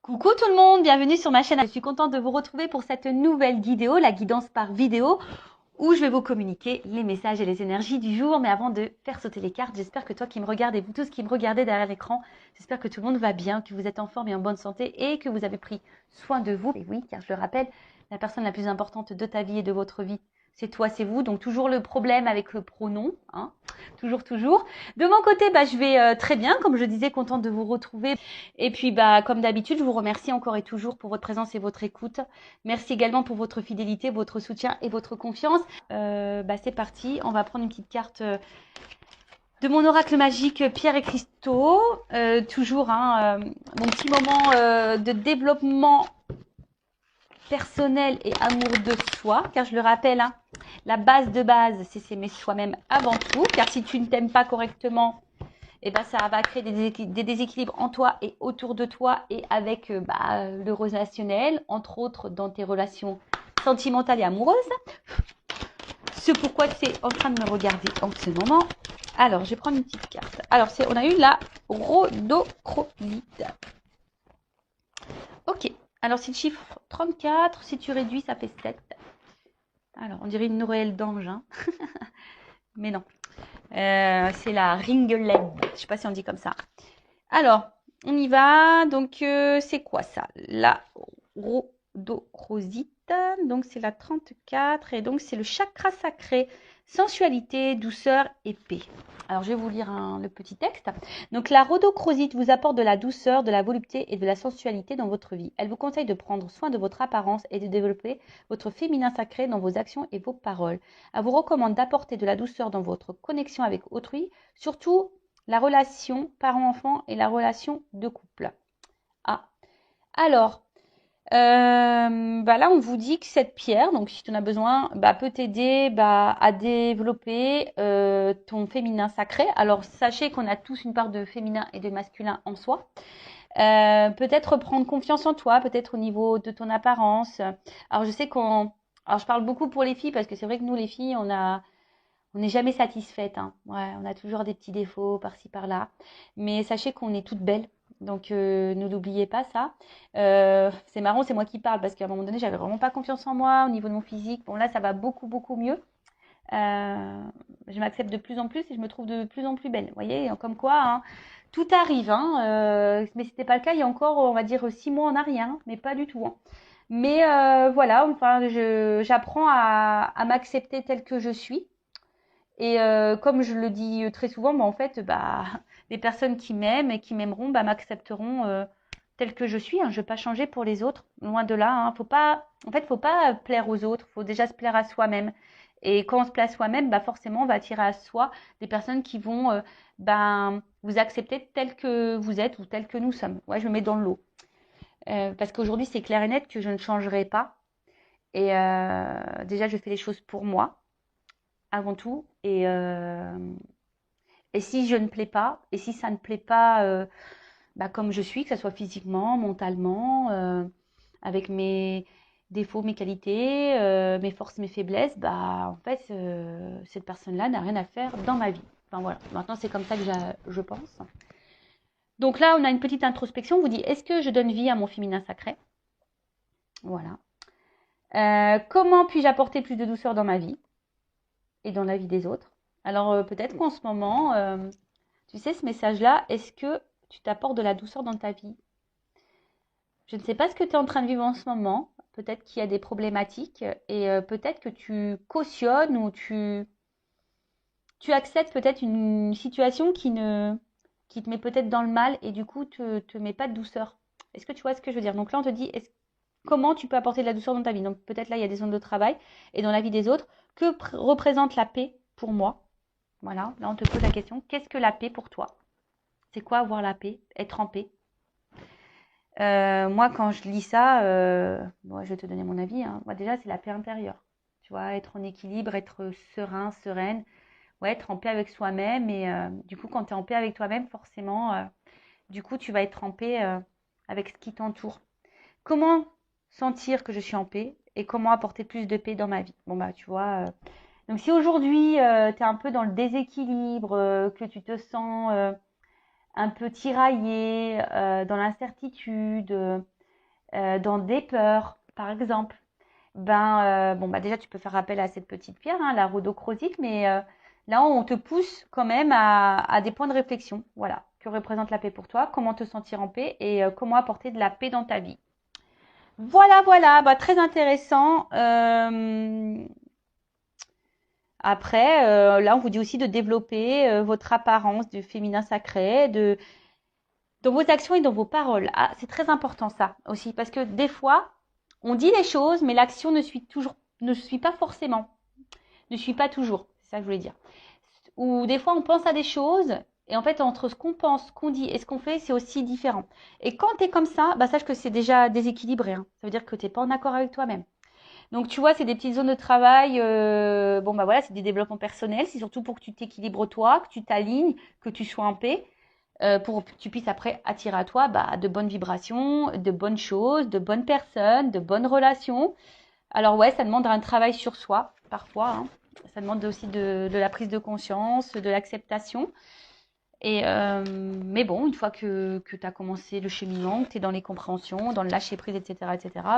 Coucou tout le monde, bienvenue sur ma chaîne. Je suis contente de vous retrouver pour cette nouvelle vidéo, la guidance par vidéo, où je vais vous communiquer les messages et les énergies du jour. Mais avant de faire sauter les cartes, j'espère que toi qui me regardez, vous tous qui me regardez derrière l'écran, j'espère que tout le monde va bien, que vous êtes en forme et en bonne santé et que vous avez pris soin de vous. Et oui, car je le rappelle, la personne la plus importante de ta vie et de votre vie, c'est toi, c'est vous. Donc toujours le problème avec le pronom, hein. Toujours. De mon côté, je vais très bien, comme je disais, contente de vous retrouver. Et puis, comme d'habitude, je vous remercie encore et toujours pour votre présence et votre écoute. Merci également pour votre fidélité, votre soutien et votre confiance. C'est parti, on va prendre une petite carte de mon oracle magique Pierre et Cristaux. Toujours mon petit moment de développement personnel et amour de soi, car je le rappelle, la base de base, c'est s'aimer soi-même avant tout, car si tu ne t'aimes pas correctement, ça va créer des déséquilibres en toi et autour de toi et avec le relationnel, entre autres dans tes relations sentimentales et amoureuses. C'est pourquoi tu es en train de me regarder en ce moment. Alors, je vais prendre une petite carte. Alors, on a eu la rhodochrosite. Ok. Alors, c'est le chiffre 34. Si tu réduis, ça fait 7. Alors, on dirait une Noël d'ange, hein. Mais non. C'est la ringeled. Je ne sais pas si on dit comme ça. Alors, on y va. Donc, c'est quoi ça? La rhodochrosite. Donc, c'est la 34. Et donc, c'est le chakra sacré. Sensualité, douceur et paix. Alors, je vais vous lire le petit texte. Donc, la rhodochrosite vous apporte de la douceur, de la volupté et de la sensualité dans votre vie. Elle vous conseille de prendre soin de votre apparence et de développer votre féminin sacré dans vos actions et vos paroles. Elle vous recommande d'apporter de la douceur dans votre connexion avec autrui, surtout la relation parent-enfant et la relation de couple. Alors, là, on vous dit que cette pierre, donc si tu en as besoin, peut t'aider à développer ton féminin sacré. Alors, sachez qu'on a tous une part de féminin et de masculin en soi. Peut-être prendre confiance en toi, peut-être au niveau de ton apparence. Alors, je sais alors je parle beaucoup pour les filles parce que c'est vrai que nous, les filles, on n'est jamais satisfaite, hein. Ouais, on a toujours des petits défauts par-ci, par-là. Mais sachez qu'on est toutes belles. Donc, ne l'oubliez pas, ça. C'est marrant, c'est moi qui parle parce qu'à un moment donné, j'avais vraiment pas confiance en moi au niveau de mon physique. Bon, là, ça va beaucoup, beaucoup mieux. Je m'accepte de plus en plus et je me trouve de plus en plus belle. Vous voyez, comme quoi, hein, tout arrive. Mais ce n'était pas le cas il y a encore, on va dire, 6 mois en arrière. Mais pas du tout. Mais voilà, enfin, j'apprends à m'accepter telle que je suis. Et comme je le dis très souvent, en fait, les personnes qui m'aiment et qui m'aimeront, m'accepteront telle que je suis. Je ne vais pas changer pour les autres, loin de là. Faut pas plaire aux autres. Faut déjà se plaire à soi-même. Et quand on se plaît à soi-même, forcément, on va attirer à soi des personnes qui vont vous accepter tel que vous êtes ou tel que nous sommes. Ouais, je me mets dans le lot. Parce qu'aujourd'hui, c'est clair et net que je ne changerai pas. Et déjà, je fais les choses pour moi avant tout. Et si je ne plais pas, et si ça ne plaît pas comme je suis, que ce soit physiquement, mentalement, avec mes défauts, mes qualités, mes forces, mes faiblesses, en fait, cette personne-là n'a rien à faire dans ma vie. Enfin voilà, maintenant c'est comme ça que je pense. Donc là, on a une petite introspection. On vous dit, est-ce que je donne vie à mon féminin sacré? Voilà. Comment puis-je apporter plus de douceur dans ma vie et dans la vie des autres? Alors peut-être qu'en ce moment, tu sais, ce message-là, est-ce que tu t'apportes de la douceur dans ta vie? Je ne sais pas ce que tu es en train de vivre en ce moment. Peut-être qu'il y a des problématiques et peut-être que tu cautionnes ou tu acceptes peut-être une situation qui te met peut-être dans le mal et du coup te met pas de douceur. Est-ce que tu vois ce que je veux dire? Donc là, on te dit comment tu peux apporter de la douceur dans ta vie? Donc peut-être là, il y a des zones de travail et dans la vie des autres. Que représente la paix pour moi? Voilà, là on te pose la question, qu'est-ce que la paix pour toi? C'est quoi avoir la paix, être en paix? Moi, quand je lis ça, je vais te donner mon avis, hein. Moi, déjà, c'est la paix intérieure. Tu vois, être en équilibre, être serein, sereine, ouais, être en paix avec soi-même. Et du coup, quand tu es en paix avec toi-même, forcément, du coup, tu vas être en paix avec ce qui t'entoure. Comment sentir que je suis en paix et comment apporter plus de paix dans ma vie? Bon, tu vois. Donc, si aujourd'hui, tu es un peu dans le déséquilibre, que tu te sens un peu tiraillé, dans l'incertitude, dans des peurs, par exemple, bon, bah déjà, tu peux faire appel à cette petite pierre, hein, la rhodochrosite, mais là, on te pousse quand même à des points de réflexion. Voilà, que représente la paix pour toi, comment te sentir en paix et comment apporter de la paix dans ta vie. Voilà, voilà, bah, très intéressant. Après, là, on vous dit aussi de développer votre apparence du féminin sacré, dans vos actions et dans vos paroles. Ah, c'est très important ça aussi, parce que des fois, on dit les choses, mais l'action ne suit pas forcément, ne suit pas toujours. C'est ça que je voulais dire. Ou des fois, on pense à des choses, et en fait, entre ce qu'on pense, ce qu'on dit et ce qu'on fait, c'est aussi différent. Et quand tu es comme ça, bah, sache que c'est déjà déséquilibré, hein. Ça veut dire que tu n'es pas en accord avec toi-même. Donc, tu vois, c'est des petites zones de travail. Bon, bah voilà, c'est des développements personnels. C'est surtout pour que tu t'équilibres toi, que tu t'alignes, que tu sois en paix, pour que tu puisses après attirer à toi bah, de bonnes vibrations, de bonnes choses, de bonnes personnes, de bonnes relations. Alors ouais, ça demande un travail sur soi, parfois, hein. Ça demande aussi de la prise de conscience, de l'acceptation. Mais bon, une fois que tu as commencé le cheminement, que tu es dans les compréhensions, dans le lâcher-prise, etc.,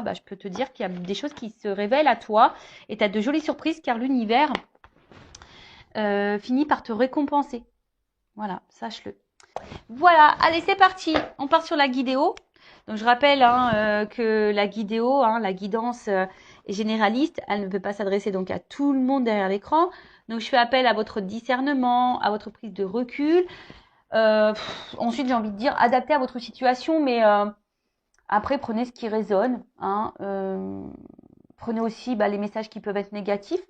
bah, je peux te dire qu'il y a des choses qui se révèlent à toi et tu as de jolies surprises car l'univers finit par te récompenser. Voilà, sache-le. Voilà, allez, c'est parti. On part sur la guidéo. Donc, je rappelle hein, que la guidéo, hein, la guidance est généraliste. Elle ne peut pas s'adresser donc à tout le monde derrière l'écran. Donc, je fais appel à votre discernement, à votre prise de recul. Ensuite, j'ai envie de dire adapté à votre situation, mais après, prenez ce qui résonne. Hein, prenez aussi bah, les messages qui peuvent être négatifs,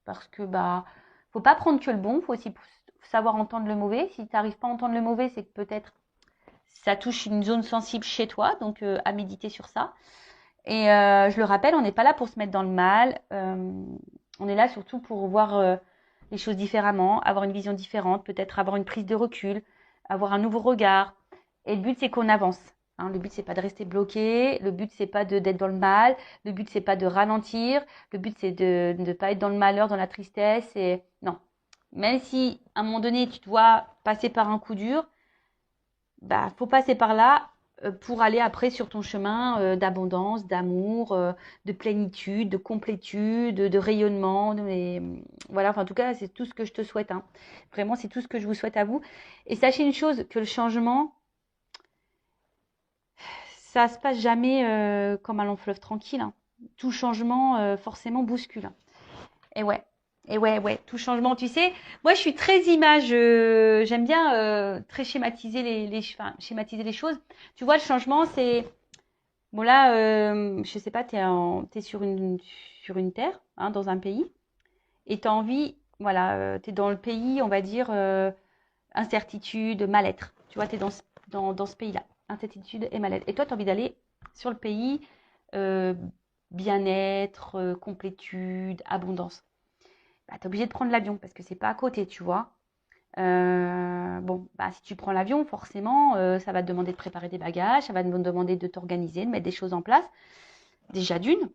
parce que bah, faut pas prendre que le bon, faut aussi savoir entendre le mauvais. Si tu n'arrives pas à entendre le mauvais, c'est que peut-être ça touche une zone sensible chez toi, donc à méditer sur ça. Et je le rappelle, on n'est pas là pour se mettre dans le mal. On est là surtout pour voir les choses différemment, avoir une vision différente, peut-être avoir une prise de recul, avoir un nouveau regard. Et le but, c'est qu'on avance. Hein. Le but, c'est pas de rester bloqué. Le but, c'est pas d'être dans le mal. Le but, c'est pas de ralentir. Le but, c'est de ne pas être dans le malheur, dans la tristesse. Et non. Même si, à un moment donné, tu dois passer par un coup dur, bah, faut passer par là pour aller après sur ton chemin d'abondance, d'amour, de plénitude, de complétude, de rayonnement. Voilà, enfin, en tout cas, c'est tout ce que je te souhaite. Hein. Vraiment, c'est tout ce que je vous souhaite à vous. Et sachez une chose, que le changement, ça se passe jamais comme un long fleuve tranquille. Hein. Tout changement, forcément, bouscule. Hein. Et ouais. Et ouais, ouais, tout changement, tu sais. Moi, je suis très image. J'aime bien très schématiser enfin, schématiser les choses. Tu vois, le changement, c'est bon là. Je sais pas, t'es sur une terre, hein, dans un pays, et t'as envie, voilà, t'es dans le pays, on va dire incertitude, mal-être. Tu vois, t'es dans ce pays-là, incertitude et mal-être. Et toi, t'as envie d'aller sur le pays euh, bien-être, complétude, abondance. Bah, tu es obligé de prendre l'avion parce que c'est pas à côté, tu vois. Bon, bah, si tu prends l'avion, forcément, ça va te demander de préparer des bagages, ça va te demander de t'organiser, de mettre des choses en place. Déjà d'une,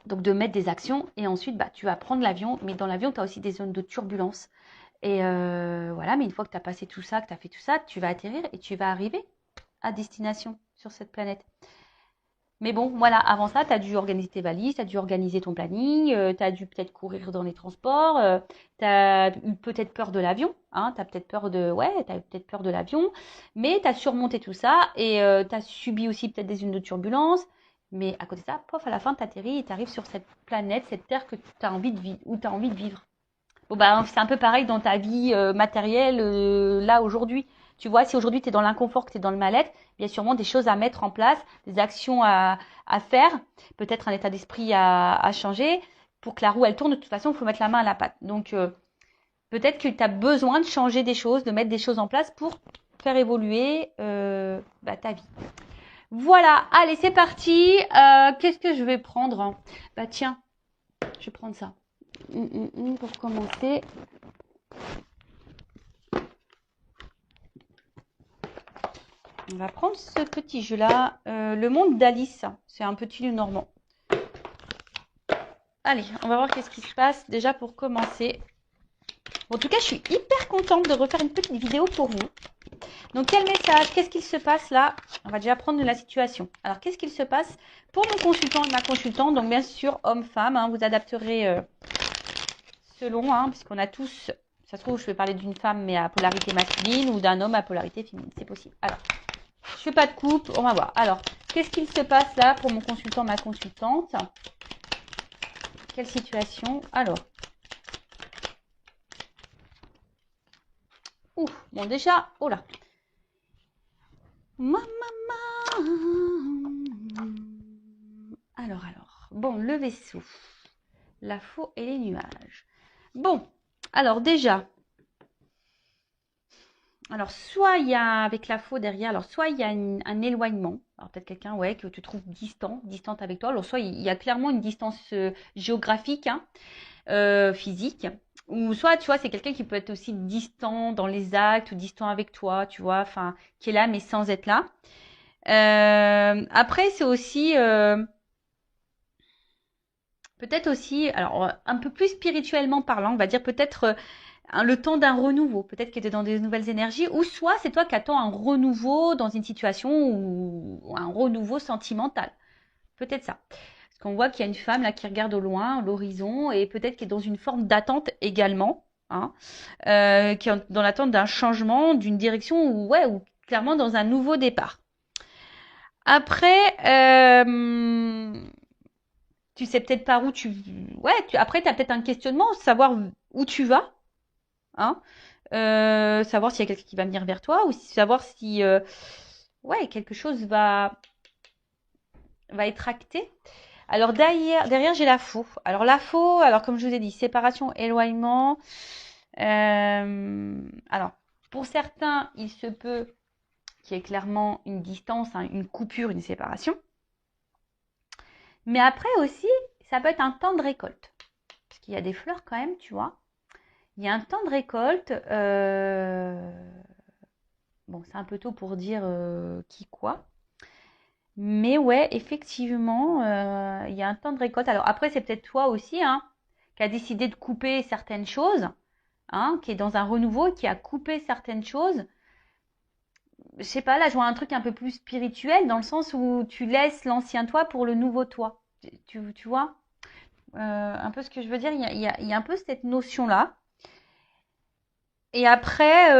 donc de mettre des actions. Et ensuite, bah, tu vas prendre l'avion. Mais dans l'avion, tu as aussi des zones de turbulence. Et voilà, mais une fois que tu as passé tout ça, que tu as fait tout ça, tu vas atterrir et tu vas arriver à destination sur cette planète. Mais bon, voilà, avant ça, tu as dû organiser tes valises, tu as dû organiser ton planning, tu as dû peut-être courir dans les transports, tu as eu peut-être peur de l'avion, hein, tu as peut-être peur peut-être peur de l'avion, mais tu as surmonté tout ça et tu as subi aussi peut-être des zones de turbulence, mais à côté de ça, pof, à la fin, tu atterris et tu arrives sur cette planète, cette terre que tu as envie de vivre, où tu as envie de vivre. Bon, bah, c'est un peu pareil dans ta vie matérielle, là, aujourd'hui. Tu vois, si aujourd'hui tu es dans l'inconfort, que tu es dans le mal-être, il y a sûrement des choses à mettre en place, des actions à faire, peut-être un état d'esprit à changer. Pour que la roue, elle tourne, de toute façon, il faut mettre la main à la pâte. Donc, peut-être que tu as besoin de changer des choses, de mettre des choses en place pour faire évoluer ta vie. Voilà, allez, c'est parti. Qu'est-ce que je vais prendre, hein? Bah tiens, je vais prendre ça. Pour commencer. On va prendre ce petit jeu-là. Le monde d'Alice. C'est un petit lieu normand. Allez, on va voir qu'est-ce qui se passe déjà pour commencer. Bon, en tout cas, je suis hyper contente de refaire une petite vidéo pour vous. Donc, quel message? Qu'est-ce qu'il se passe là? On va déjà prendre la situation. Alors, qu'est-ce qu'il se passe pour mon consultant et ma consultante? Donc, bien sûr, homme-femme, hein, vous adapterez selon, hein, puisqu'on a tous, ça se trouve, je vais parler d'une femme mais à polarité masculine ou d'un homme à polarité féminine. C'est possible. Alors, je fais pas de coupe, on va voir. Alors, qu'est-ce qu'il se passe là pour mon consultant, ma consultante? Quelle situation? Alors, ouf, bon déjà, oh là. Maman. Alors, bon, le vaisseau, la faux et les nuages. Bon, alors déjà, alors soit il y a avec la faux derrière, alors soit il y a un éloignement, alors peut-être quelqu'un ouais que tu trouves distante avec toi, alors soit il y a clairement une distance géographique, hein, physique, ou soit tu vois c'est quelqu'un qui peut être aussi distant dans les actes ou distant avec toi, tu vois, enfin qui est là mais sans être là. Après c'est aussi peut-être aussi, alors un peu plus spirituellement parlant, on va dire peut-être le temps d'un renouveau, peut-être que tu es dans des nouvelles énergies, ou soit c'est toi qui attends un renouveau dans une situation ou un renouveau sentimental. Peut-être ça. Parce qu'on voit qu'il y a une femme là qui regarde au loin, l'horizon, et peut-être qui est dans une forme d'attente également, hein, qui est dans l'attente d'un changement, d'une direction, ou clairement dans un nouveau départ. Après, tu sais peut-être par où tu... Ouais, après, tu as peut-être un questionnement, savoir où tu vas, hein, savoir s'il y a quelqu'un qui va venir vers toi, ou savoir si ouais, quelque chose va être acté. Alors derrière j'ai la faux. Alors la faux, alors comme je vous ai dit, séparation, éloignement. Alors, pour certains, il se peut qu'il y ait clairement une distance, hein, une coupure, une séparation. Mais après aussi, ça peut être un temps de récolte. Parce qu'il y a des fleurs quand même, tu vois. Il y a un temps de récolte. Bon, c'est un peu tôt pour dire qui quoi. Mais ouais, effectivement, il y a un temps de récolte. Alors après, c'est peut-être toi aussi, hein, qui a décidé de couper certaines choses, hein, qui est dans un renouveau, qui a coupé certaines choses. Je sais pas, là, je vois un truc un peu plus spirituel, dans le sens où tu laisses l'ancien toi pour le nouveau toi. Tu vois un peu ce que je veux dire, il y a un peu cette notion-là. Et après,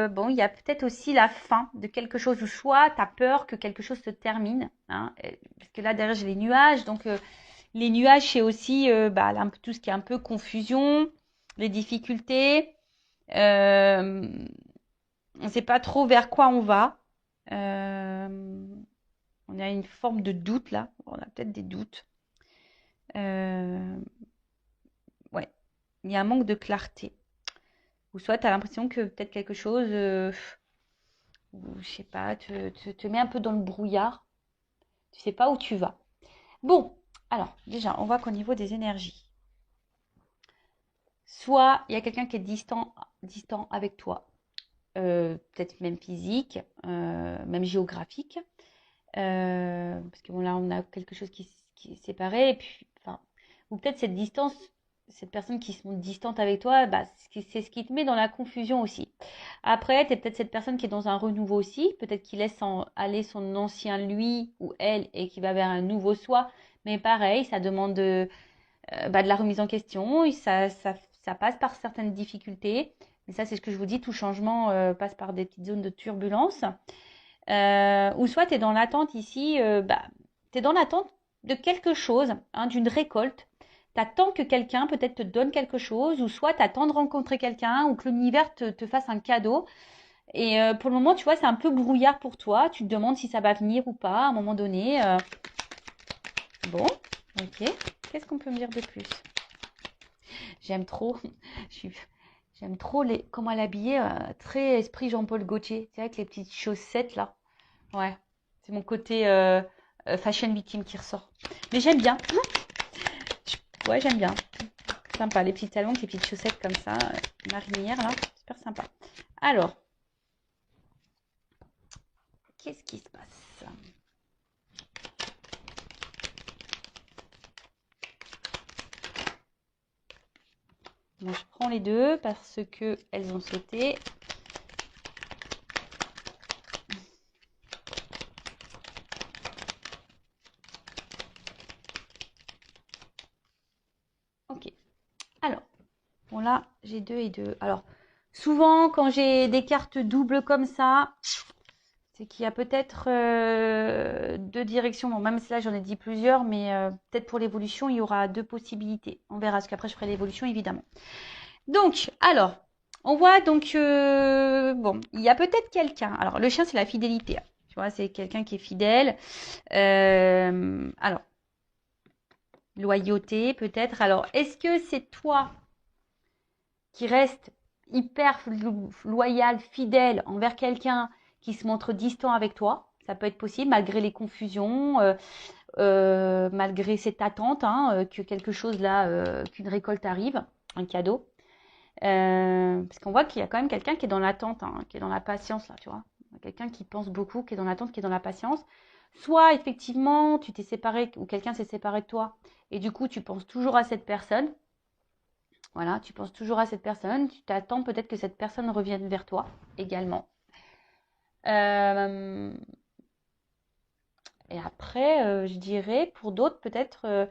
bon, il y a peut-être aussi la fin de quelque chose, ou soit tu as peur que quelque chose se termine, hein, parce que là, derrière, j'ai les nuages, donc les nuages, c'est aussi bah, là, tout ce qui est un peu confusion, les difficultés, on ne sait pas trop vers quoi on va, on a une forme de doute là, on a peut-être des doutes, euh, ouais, il y a un manque de clarté, ou soit tu as l'impression que peut-être quelque chose... ou je sais pas, te met un peu dans le brouillard. Tu sais pas où tu vas. Bon, alors déjà, on voit qu'au niveau des énergies, soit il y a quelqu'un qui est distant avec toi, peut-être même physique, même géographique, parce que bon là on a quelque chose qui est séparé, et puis, enfin, ou peut-être cette distance, cette personne qui se montre distante avec toi, bah, c'est ce qui te met dans la confusion aussi. Après, tu es peut-être cette personne qui est dans un renouveau aussi, peut-être qui laisse aller son ancien lui ou elle et qui va vers un nouveau soi, mais pareil, ça demande bah, de la remise en question, et ça passe par certaines difficultés, mais ça c'est ce que je vous dis, tout changement passe par des petites zones de turbulence. Ou soit tu es dans l'attente ici, bah, tu es dans l'attente de quelque chose, hein, d'une récolte. Tu attends que quelqu'un peut-être te donne quelque chose, ou soit tu attends de rencontrer quelqu'un, ou que l'univers te fasse un cadeau. Et pour le moment, tu vois, c'est un peu brouillard pour toi. Tu te demandes si ça va venir ou pas à un moment donné. Bon, ok. Qu'est-ce qu'on peut me dire de plus? J'aime trop. J'aime trop comment elle est habillée. Très esprit Jean-Paul Gaultier. Tu sais, avec les petites chaussettes là. Ouais, c'est mon côté fashion victime qui ressort. Mais j'aime bien. Ouais, j'aime bien. Sympa, les petits talons, les petites chaussettes comme ça, marinières là, super sympa. Alors, qu'est-ce qui se passe? Moi, je prends les deux parce que elles ont sauté. là, j'ai 2 et 2. Alors, souvent, quand j'ai des cartes doubles comme ça, c'est qu'il y a peut-être 2 directions. Bon, même si là, j'en ai dit plusieurs, mais peut-être pour l'évolution, il y aura 2 possibilités. On verra, parce qu'après, je ferai l'évolution, évidemment. Donc, alors, on voit donc, bon, il y a peut-être quelqu'un. Alors, le chien, c'est la fidélité. Tu vois, c'est quelqu'un qui est fidèle. Alors, loyauté, peut-être. Alors, est-ce que c'est toi qui reste hyper loyal, fidèle envers quelqu'un qui se montre distant avec toi? Ça peut être possible, malgré les confusions, malgré cette attente, hein, que quelque chose là, qu'une récolte arrive, un cadeau. Parce qu'on voit qu'il y a quand même quelqu'un qui est dans l'attente, hein, qui est dans la patience, là, tu vois. Quelqu'un qui pense beaucoup, qui est dans l'attente, qui est dans la patience. Soit, effectivement, tu t'es séparé, ou quelqu'un s'est séparé de toi, et du coup, tu penses toujours à cette personne. Voilà, tu penses toujours à cette personne. Tu t'attends peut-être que cette personne revienne vers toi également. Et après, je dirais, pour d'autres, peut-être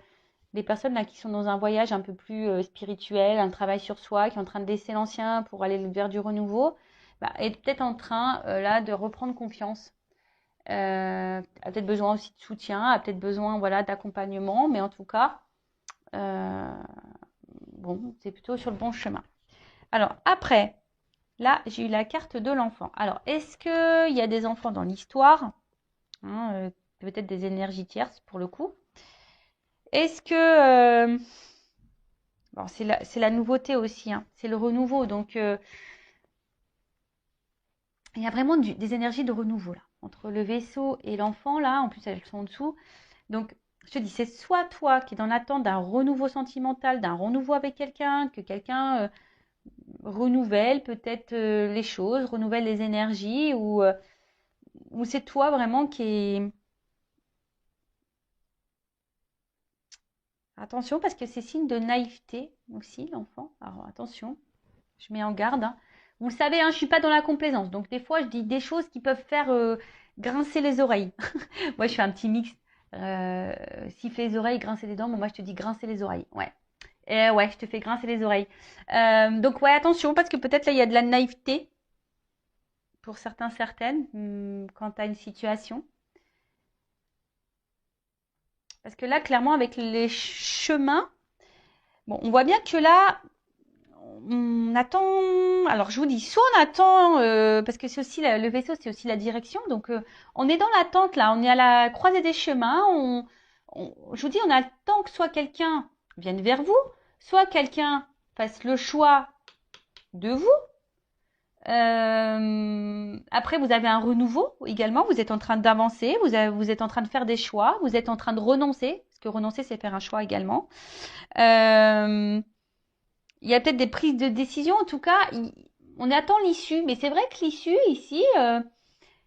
des personnes là qui sont dans un voyage un peu plus spirituel, un travail sur soi, qui est en train de laisser l'ancien pour aller vers du renouveau, bah, est peut-être en train là de reprendre confiance. A peut-être besoin aussi de soutien, a peut-être besoin voilà d'accompagnement, mais en tout cas, euh, bon, c'est plutôt sur le bon chemin. Alors après, là, j'ai eu la carte de l'enfant. Alors, est-ce qu'il y a des enfants dans l'histoire, hein, peut-être des énergies tierces pour le coup. Est-ce que bon, c'est la nouveauté aussi, hein, c'est le renouveau. Donc, il y a vraiment des énergies de renouveau là. Entre le vaisseau et l'enfant, là, en plus elles sont en dessous. Donc, je te dis, c'est soit toi qui es dans l'attente d'un renouveau sentimental, d'un renouveau avec quelqu'un, que quelqu'un renouvelle peut-être les choses, renouvelle les énergies, ou c'est toi vraiment qui est... Attention, parce que c'est signe de naïveté aussi, l'enfant. Alors, attention, je mets en garde, hein. Vous le savez, hein, je ne suis pas dans la complaisance. Donc, des fois, je dis des choses qui peuvent faire grincer les oreilles. Moi, je fais un petit mix. Siffler les oreilles, grincer les dents. Bon, moi, je te dis grincer les oreilles. Ouais. Et ouais, je te fais grincer les oreilles. Donc, ouais, attention, parce que peut-être là, il y a de la naïveté pour certains, certaines, quant à une situation. Parce que là, clairement, avec les chemins, bon, on voit bien que là, on attend. Alors, je vous dis, soit on attend, parce que c'est aussi le vaisseau, c'est aussi la direction. Donc, on est dans l'attente là. On est à la croisée des chemins. Je vous dis, on attend que soit quelqu'un vienne vers vous, soit quelqu'un fasse le choix de vous. Après, vous avez un renouveau également. Vous êtes en train d'avancer. Vous êtes en train de faire des choix. Vous êtes en train de renoncer. Parce que renoncer, c'est faire un choix également. Euh, il y a peut-être des prises de décision. En tout cas, on attend l'issue. Mais c'est vrai que l'issue ici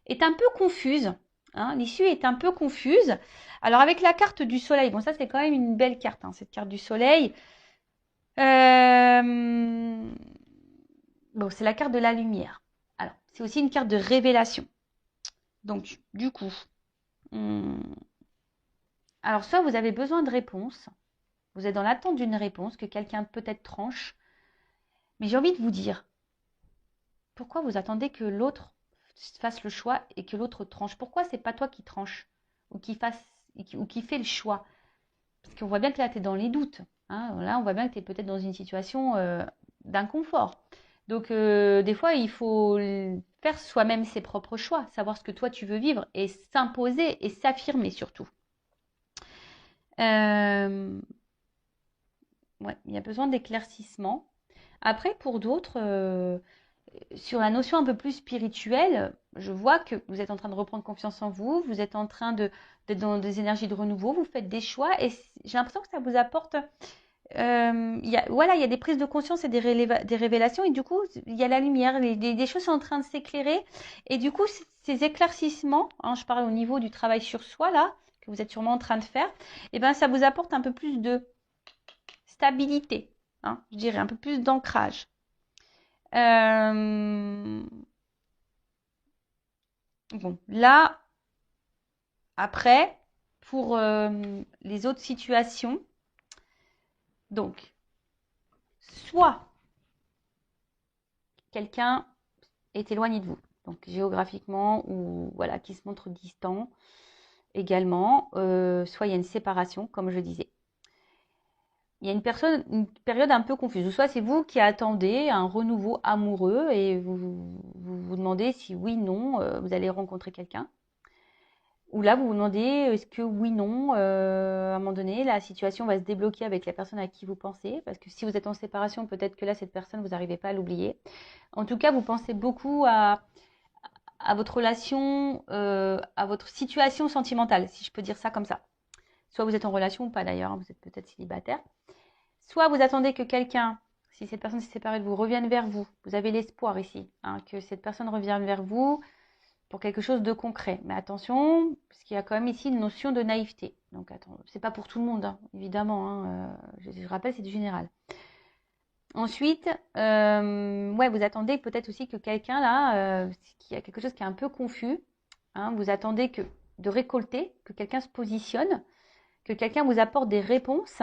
est un peu confuse. Hein. L'issue est un peu confuse. Alors avec la carte du soleil, bon ça c'est quand même une belle carte, hein, cette carte du soleil. Bon, c'est la carte de la lumière. Alors c'est aussi une carte de révélation. Donc du coup, alors soit vous avez besoin de réponses, vous êtes dans l'attente d'une réponse que quelqu'un peut-être tranche, mais j'ai envie de vous dire, pourquoi vous attendez que l'autre fasse le choix et que l'autre tranche? Pourquoi c'est pas toi qui tranche ou qui fait le choix? Parce qu'on voit bien que là, tu es dans les doutes. Hein. Là, on voit bien que tu es peut-être dans une situation d'inconfort. Donc, des fois, il faut faire soi-même ses propres choix, savoir ce que toi, tu veux vivre et s'imposer et s'affirmer surtout. Euh, ouais, il y a besoin d'éclaircissement. Après, pour d'autres, sur la notion un peu plus spirituelle, je vois que vous êtes en train de reprendre confiance en vous, vous êtes en train d'être dans des énergies de renouveau, vous faites des choix et j'ai l'impression que ça vous apporte. Voilà, il y a des prises de conscience et des révélations et du coup, il y a la lumière, des choses sont en train de s'éclairer et du coup, ces éclaircissements, hein, je parle au niveau du travail sur soi là, que vous êtes sûrement en train de faire, et ben ça vous apporte un peu plus de stabilité, hein, je dirais un peu plus d'ancrage. Euh, Bon, là, après, pour les autres situations, donc, soit quelqu'un est éloigné de vous, donc géographiquement ou voilà, qui se montre distant également, soit il y a une séparation, comme je disais. Il y a une période un peu confuse, ou soit c'est vous qui attendez un renouveau amoureux et vous demandez si oui, non, vous allez rencontrer quelqu'un. Ou là, vous vous demandez, est-ce que oui, non, à un moment donné, la situation va se débloquer avec la personne à qui vous pensez. Parce que si vous êtes en séparation, peut-être que là, cette personne, vous n'arrivez pas à l'oublier. En tout cas, vous pensez beaucoup à votre relation, à votre situation sentimentale, si je peux dire ça comme ça. Soit vous êtes en relation ou pas d'ailleurs, hein, vous êtes peut-être célibataire. Soit vous attendez que quelqu'un, si cette personne s'est séparée de vous, revienne vers vous. Vous avez l'espoir ici, hein, que cette personne revienne vers vous pour quelque chose de concret. Mais attention, parce qu'il y a quand même ici une notion de naïveté. Donc attends, c'est pas pour tout le monde, hein, évidemment. Hein, je rappelle, c'est du général. Ensuite, ouais, vous attendez peut-être aussi que quelqu'un là, qui a quelque chose qui est un peu confus, hein, vous attendez de récolter, que quelqu'un se positionne, que quelqu'un vous apporte des réponses.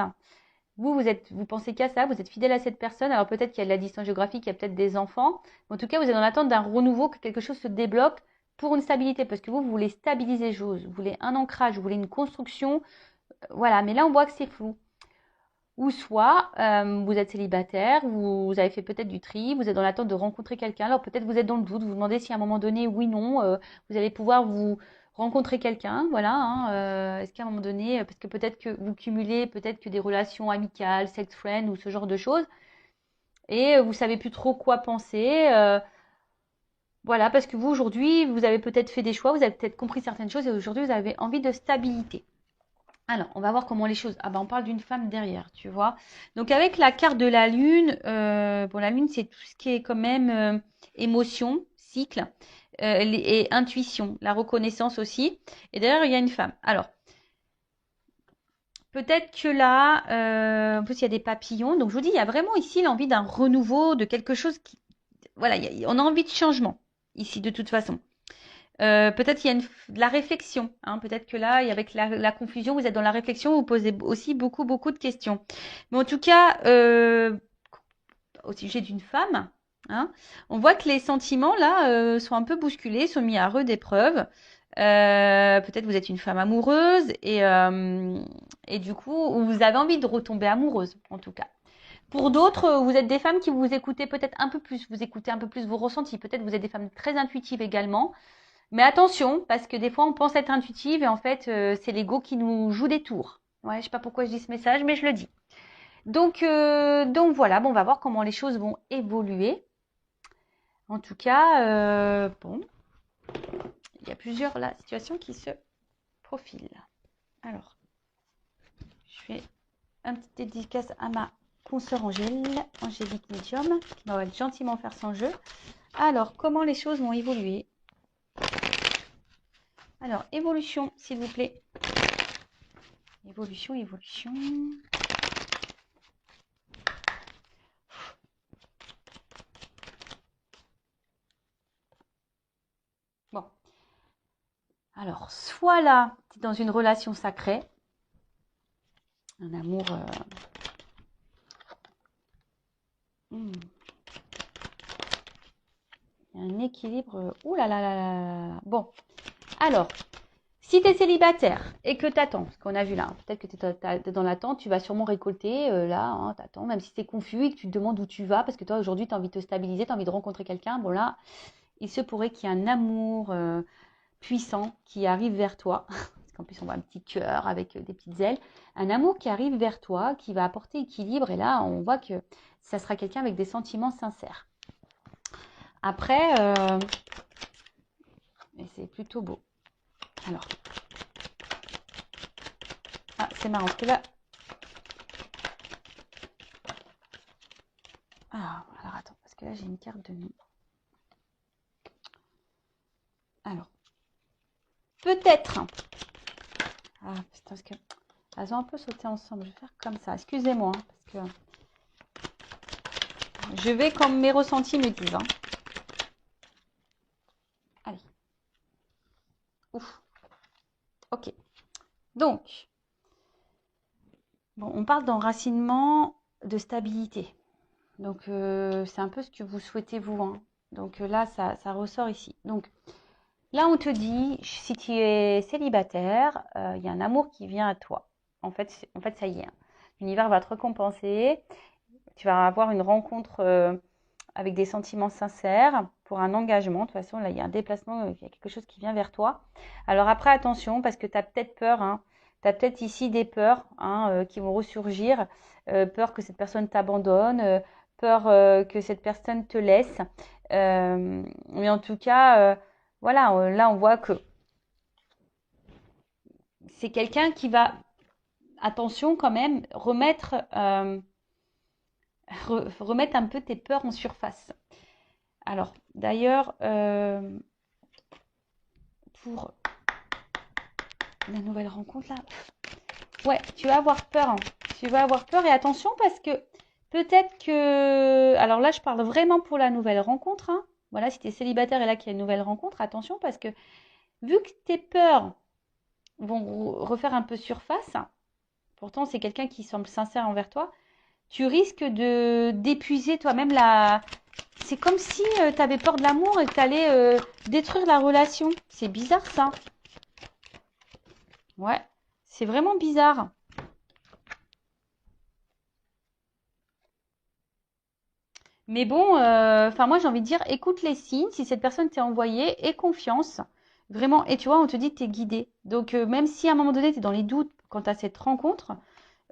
Vous pensez qu'à ça, vous êtes fidèle à cette personne. Alors peut-être qu'il y a de la distance géographique, il y a peut-être des enfants. En tout cas, vous êtes en attente d'un renouveau, que quelque chose se débloque pour une stabilité. Parce que vous voulez stabiliser les choses, vous voulez un ancrage, vous voulez une construction. Voilà, mais là, on voit que c'est flou. Ou soit, vous êtes célibataire, vous avez fait peut-être du tri, vous êtes dans l'attente de rencontrer quelqu'un. Alors peut-être vous êtes dans le doute, vous vous demandez si à un moment donné, oui, non, vous allez pouvoir vous rencontrer quelqu'un. Voilà, hein, est-ce qu'à un moment donné, parce que peut-être que vous cumulez peut-être que des relations amicales, sex-friend ou ce genre de choses, et vous savez plus trop quoi penser. Voilà, parce que vous, aujourd'hui, vous avez peut-être fait des choix, vous avez peut-être compris certaines choses, et aujourd'hui, vous avez envie de stabilité. Alors, on va voir comment les choses. Ah ben, on parle d'une femme derrière, tu vois. Donc, avec la carte de la lune, bon, la lune, c'est tout ce qui est quand même émotion, cycle et intuition, la reconnaissance aussi. Et derrière, il y a une femme. Alors, peut-être que là, en plus, il y a des papillons. Donc, je vous dis, il y a vraiment ici l'envie d'un renouveau, de quelque chose qui. Voilà, on a envie de changement ici, de toute façon. Peut-être qu'il y a de la réflexion. Hein. Peut-être que là, avec la confusion, vous êtes dans la réflexion, vous posez aussi beaucoup, beaucoup de questions. Mais en tout cas, au sujet d'une femme, hein, on voit que les sentiments, là, sont un peu bousculés, sont mis à rude épreuve. Peut-être vous êtes une femme amoureuse et du coup, vous avez envie de retomber amoureuse, en tout cas. Pour d'autres, vous êtes des femmes qui vous écoutez peut-être un peu plus, vous écoutez un peu plus vos ressentis. Peut-être vous êtes des femmes très intuitives également. Mais attention, parce que des fois, on pense être intuitive et en fait, c'est l'ego qui nous joue des tours. Ouais, je sais pas pourquoi je dis ce message, mais je le dis. Donc voilà, bon, on va voir comment les choses vont évoluer. En tout cas, bon, il y a plusieurs là, situations qui se profilent. Alors, je fais un petit dédicace à ma consoeur Angélique Medium, qui va gentiment faire son jeu. Alors, comment les choses vont évoluer? Alors, évolution, s'il vous plaît. Évolution, évolution. Bon. Alors, soit là, tu es dans une relation sacrée, un amour. Un équilibre. Ouh là là là là là. Bon. Alors, si tu es célibataire et que tu attends, ce qu'on a vu là, hein, peut-être que tu es dans l'attente, tu vas sûrement récolter là, hein, tu attends, même si c'est confus et que tu te demandes où tu vas, parce que toi aujourd'hui tu as envie de te stabiliser, tu as envie de rencontrer quelqu'un. Bon là, il se pourrait qu'il y ait un amour puissant qui arrive vers toi. Parce qu'en plus, on voit un petit cœur avec des petites ailes. Un amour qui arrive vers toi, qui va apporter équilibre. Et là, on voit que ça sera quelqu'un avec des sentiments sincères. Après, et c'est plutôt beau. Alors, ah, c'est marrant parce que là. Ah, alors attends, parce que là, j'ai une carte de nuit. Alors, peut-être. Ah, putain, parce que. Elles ont un peu sauté ensemble. Je vais faire comme ça. Excusez-moi, hein, parce que. Je vais comme mes ressentis me disent. Hein. Allez. Ouf. Ok. Donc, bon, on parle d'enracinement, de stabilité. Donc, c'est un peu ce que vous souhaitez vous, hein. Donc là, ça ressort ici. Donc là, on te dit, si tu es célibataire, il y a un amour qui vient à toi. En fait, ça y est, hein. L'univers va te récompenser. Tu vas avoir une rencontre avec des sentiments sincères pour un engagement. De toute façon, là, il y a un déplacement, il y a quelque chose qui vient vers toi. Alors après, attention, parce que tu as peut-être peur, hein. Tu as peut-être ici des peurs, hein, qui vont ressurgir. Peur que cette personne t'abandonne, peur que cette personne te laisse. Mais en tout cas, voilà, là, on voit que c'est quelqu'un qui va, attention quand même, remettre un peu tes peurs en surface. Alors, d'ailleurs, pour la nouvelle rencontre, là, ouais, tu vas avoir peur, hein. Tu vas avoir peur et attention parce que peut-être que... Alors là, je parle vraiment pour la nouvelle rencontre, hein. Voilà, si tu es célibataire et là qu'il y a une nouvelle rencontre, attention parce que vu que tes peurs vont refaire un peu surface, pourtant c'est quelqu'un qui semble sincère envers toi, tu risques de d'épuiser toi-même la... C'est comme si tu avais peur de l'amour et que tu allais détruire la relation. C'est bizarre ça. Ouais, c'est vraiment bizarre. Mais bon, enfin moi j'ai envie de dire, écoute les signes, si cette personne t'est envoyée, aie confiance. Vraiment, et tu vois, on te dit que tu es guidé. Donc même si à un moment donné tu es dans les doutes quant à cette rencontre,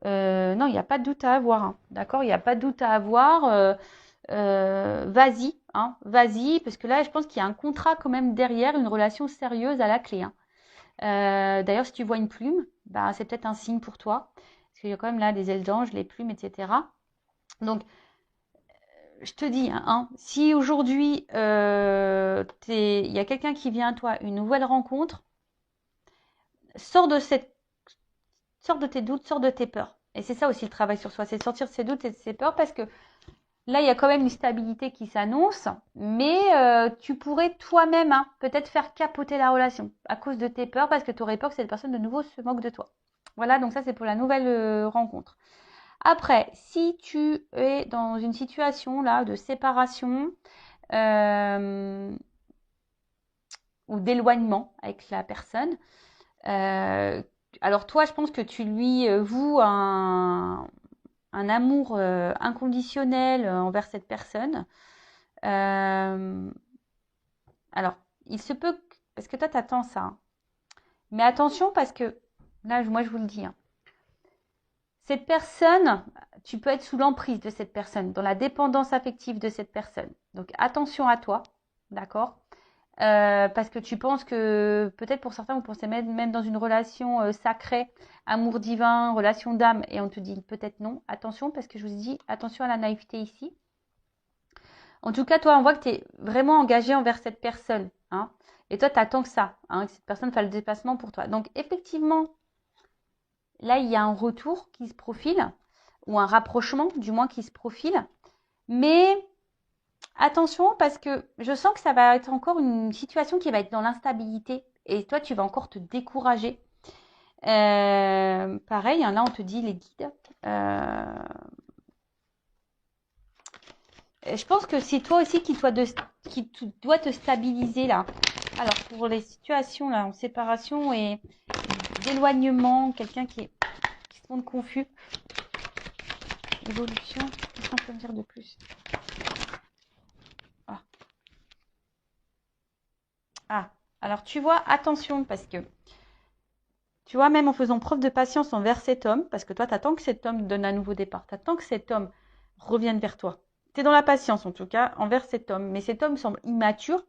non, il n'y a pas de doute à avoir, hein. D'accord? Il n'y a pas de doute à avoir. Vas-y, hein, vas-y, parce que là, je pense qu'il y a un contrat quand même derrière, une relation sérieuse à la clé, hein. D'ailleurs, si tu vois une plume, bah, c'est peut-être un signe pour toi, parce qu'il y a quand même là des ailes d'ange, les plumes, etc. Donc, je te dis, hein, si aujourd'hui, il y a quelqu'un qui vient à toi, une nouvelle rencontre, sors de cette, sors de tes doutes, sors de tes peurs. Et c'est ça aussi le travail sur soi, c'est de sortir de ses doutes et de ses peurs, parce que là, il y a quand même une stabilité qui s'annonce, mais tu pourrais toi-même, hein, peut-être faire capoter la relation à cause de tes peurs, parce que tu aurais peur que cette personne de nouveau se moque de toi. Voilà, donc ça c'est pour la nouvelle rencontre. Après, si tu es dans une situation là de séparation euh, ou d'éloignement avec la personne, euh, alors toi, je pense que tu lui voues un amour inconditionnel envers cette personne. Euh, alors, il se peut, parce que toi, t'attends ça, hein. Mais attention parce que, là, moi, je vous le dis, hein, cette personne, tu peux être sous l'emprise de cette personne, dans la dépendance affective de cette personne. Donc, attention à toi, d'accord? Parce que tu penses que, peut-être pour certains, vous pensez même dans une relation sacrée, amour divin, relation d'âme, et on te dit peut-être non. Attention, parce que je vous dis, attention à la naïveté ici. En tout cas, toi, on voit que tu es vraiment engagé envers cette personne, hein. Et toi, tu attends que ça, hein, que cette personne fasse le déplacement pour toi. Donc, effectivement, là, il y a un retour qui se profile, ou un rapprochement, du moins, qui se profile. Mais attention, parce que je sens que ça va être encore une situation qui va être dans l'instabilité. Et toi, tu vas encore te décourager. Pareil, hein, là, on te dit les guides. Je pense que c'est toi aussi qui dois te stabiliser là. Alors pour les situations là en séparation et d'éloignement, quelqu'un qui se montre confus. Évolution, qu'est-ce qu'on peut me dire de plus? Ah. Ah, alors tu vois, attention parce que tu vois, même en faisant preuve de patience envers cet homme, parce que toi, tu attends que cet homme donne un nouveau départ, tu attends que cet homme revienne vers toi. Tu es dans la patience en tout cas envers cet homme, mais cet homme semble immature.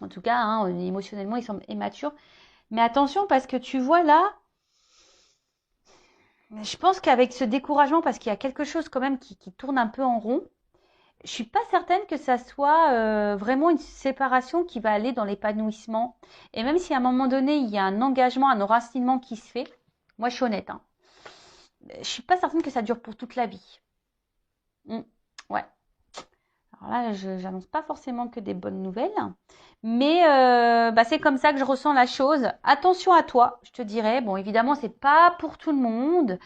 En tout cas, hein, émotionnellement, il semble immature. Mais attention, parce que tu vois là, je pense qu'avec ce découragement, parce qu'il y a quelque chose quand même qui tourne un peu en rond, je suis pas certaine que ça soit vraiment une séparation qui va aller dans l'épanouissement. Et même si à un moment donné, il y a un engagement, un enracinement qui se fait, moi je suis honnête, hein, je suis pas certaine que ça dure pour toute la vie. Ouais. Alors là, je n'annonce pas forcément que des bonnes nouvelles, mais bah, c'est comme ça que je ressens la chose. Attention à toi, je te dirais. Bon, évidemment, c'est pas pour tout le monde.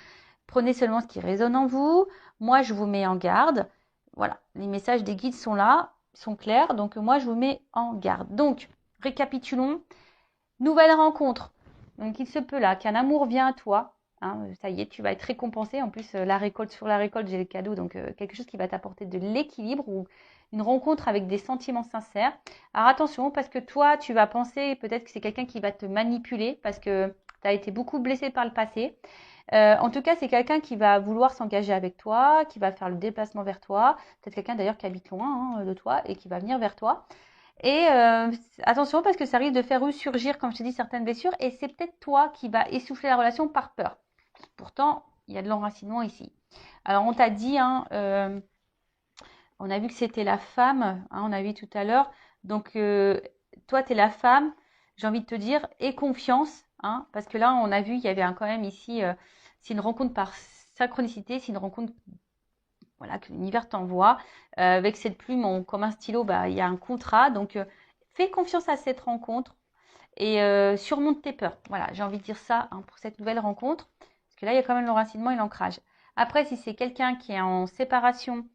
Prenez seulement ce qui résonne en vous. Moi, je vous mets en garde. Voilà, les messages des guides sont là, sont clairs, donc moi je vous mets en garde. Donc, récapitulons. Nouvelle rencontre. Donc il se peut là qu'un amour vient à toi. Hein, ça y est, tu vas être récompensé. En plus, la récolte sur la récolte, j'ai le cadeau, donc quelque chose qui va t'apporter de l'équilibre ou une rencontre avec des sentiments sincères. Alors attention, parce que toi, tu vas penser peut-être que c'est quelqu'un qui va te manipuler parce que tu as été beaucoup blessé par le passé. En tout cas, c'est quelqu'un qui va vouloir s'engager avec toi, qui va faire le déplacement vers toi. Peut-être quelqu'un d'ailleurs qui habite loin de toi et qui va venir vers toi. Et attention parce que ça risque de faire ressurgir, comme je te dis, certaines blessures. Et c'est peut-être toi qui va essouffler la relation par peur. Pourtant, il y a de l'enracinement ici. Alors, on t'a dit, hein, on a vu que c'était la femme, hein, on a vu tout à l'heure. Donc, toi, tu es la femme. J'ai envie de te dire, aie confiance. Hein, parce que là, on a vu, il y avait quand même ici, c'est une rencontre par synchronicité, c'est une rencontre voilà, que l'univers t'envoie. Avec cette plume, comme un stylo, bah, il y a un contrat. Donc, fais confiance à cette rencontre et surmonte tes peurs. Voilà, j'ai envie de dire ça hein, pour cette nouvelle rencontre. Parce que là, il y a quand même l'enracinement et l'ancrage. Après, si c'est quelqu'un qui est en séparation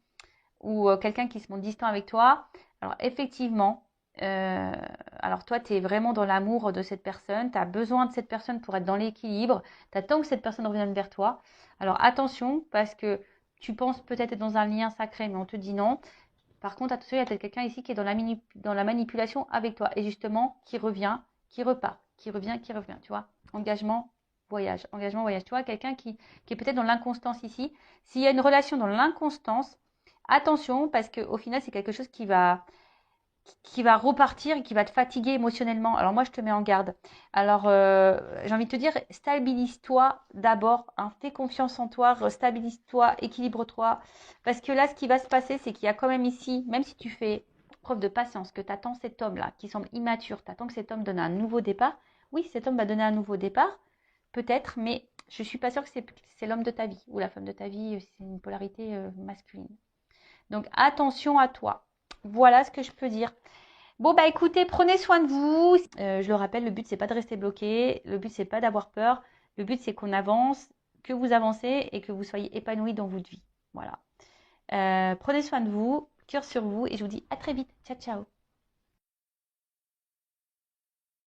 ou quelqu'un qui se montre distant avec toi, alors effectivement, euh, alors toi, tu es vraiment dans l'amour de cette personne, tu as besoin de cette personne pour être dans l'équilibre, tu attends que cette personne revienne vers toi. Alors attention, parce que tu penses peut-être être dans un lien sacré, mais on te dit non. Par contre, attention, il y a peut-être quelqu'un ici qui est dans la manipulation avec toi et justement qui revient, qui repart, qui revient, tu vois. Engagement, voyage. Tu vois, quelqu'un qui est peut-être dans l'inconstance ici. S'il y a une relation dans l'inconstance, attention parce qu'au final, c'est quelque chose qui va repartir et qui va te fatiguer émotionnellement. Alors moi, je te mets en garde. Alors, j'ai envie de te dire, stabilise-toi d'abord. Hein, fais confiance en toi, stabilise-toi, équilibre-toi. Parce que là, ce qui va se passer, c'est qu'il y a quand même ici, même si tu fais preuve de patience, que tu attends cet homme-là, qui semble immature, tu attends que cet homme donne un nouveau départ. Oui, cet homme va donner un nouveau départ, peut-être, mais je ne suis pas sûre que c'est l'homme de ta vie ou la femme de ta vie, c'est une polarité masculine. Donc attention à toi. Voilà ce que je peux dire. Bon bah écoutez, prenez soin de vous. Je le rappelle, le but c'est pas de rester bloqué, le but c'est pas d'avoir peur, le but c'est qu'on avance, que vous avancez et que vous soyez épanoui dans votre vie. Voilà. Prenez soin de vous, cœur sur vous et je vous dis à très vite. Ciao ciao.